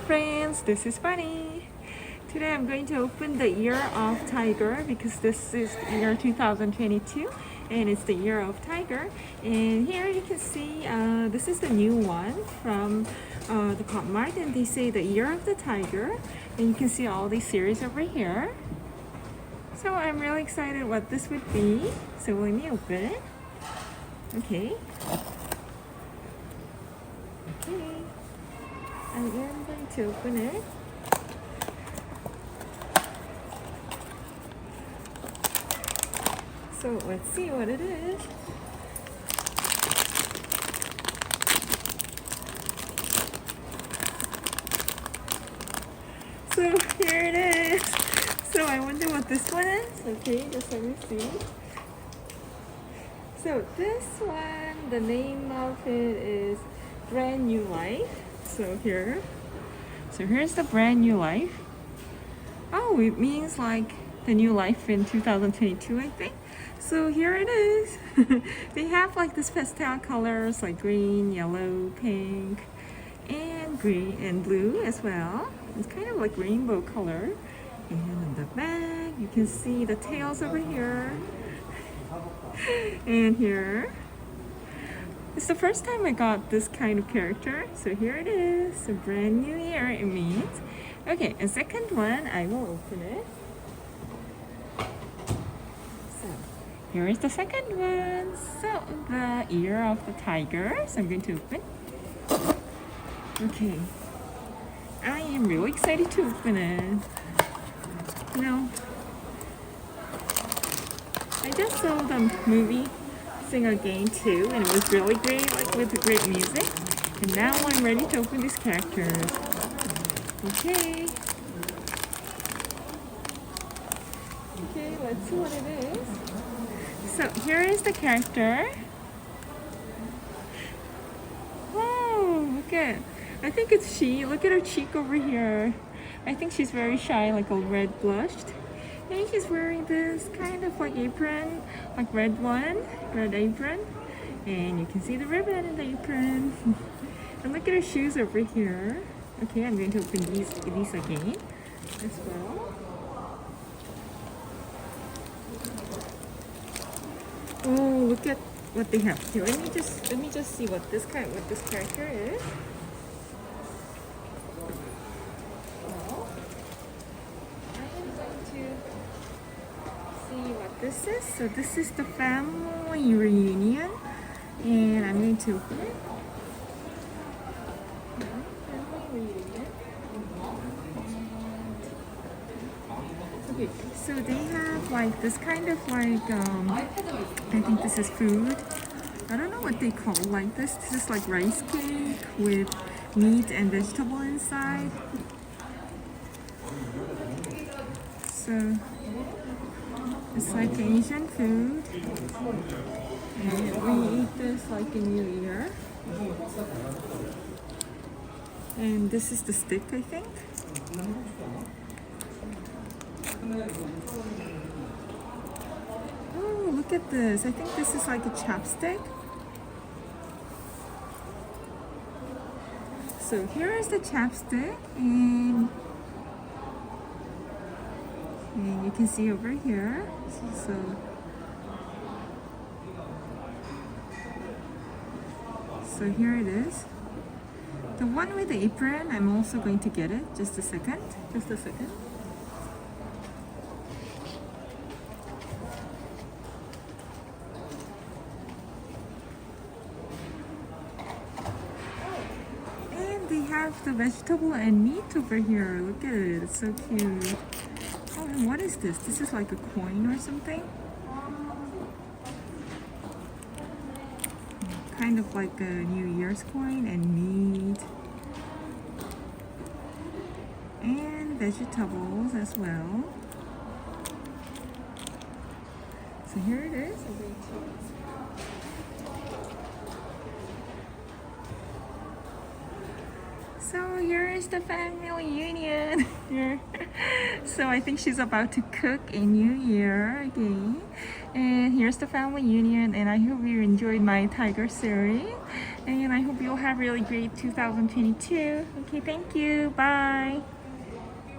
friends, this is Bunny. Today I'm going to open the Year of Tiger because this is the year 2022 and it's the Year of Tiger. And here you can see this is the new one from the POPMART, and they say the Year of the Tiger, and you can see all these series over here. So I'm really excited what this would be. So let me open it. Okay. I am going to open it. So let's see what it is. So here it is. So I wonder what this one is. Okay, just let me see. So this one, the name of it is Brand New Life. So here's the Brand New Life. Oh, it means like the new life in 2022, I think. So here it is. They have like this pastel colors like green, yellow, pink, and green and blue as well. It's kind of like rainbow color. And on the back, you can see the tails over here. And here. It's the first time I got this kind of character. So here it is. A brand new year, it means. Okay, a second one, I will open it. So here is the second one. So the Year of the Tiger. So I'm going to open. Okay. I am really excited to open it. You know, I just saw the movie Sing Again too, and it was really great, like with the great music. And now I'm ready to open these characters. Okay. Okay, let's see what it is. So here is the character. Oh, look at, I think it's she. Look at her cheek over here. I think she's very shy, like all red blushed. And she's wearing this kind of like apron, like red apron. And you can see the ribbon in the apron. And look at her shoes over here. Okay, I'm going to open these again as well. Oh, look at what they have here. Let me just see what this character is. This is. So this is the family reunion, and I'm going to open it. Family reunion. Okay, so they have like this kind of like I think this is food. I don't know what they call like this. This is like rice cake with meat and vegetable inside. So it's like Asian food, and we eat this like in New Year. And this is the stick, I think. Oh, look at this. I think this is like a chopstick. So here is the chopstick, and you can see over here. So here it is. The one with the apron, I'm also going to get it. Just a second. And they have the vegetable and meat over here. Look at it. It's so cute. Oh, and what is this? This is like a coin or something? Kind of like a New Year's coin, and meat. And vegetables as well. So here it is. So here is the family reunion. So I think she's about to cook a New Year again. And here's the family reunion, and I hope you enjoyed my tiger series. And I hope you'll have really great 2022. Okay, thank you. Bye.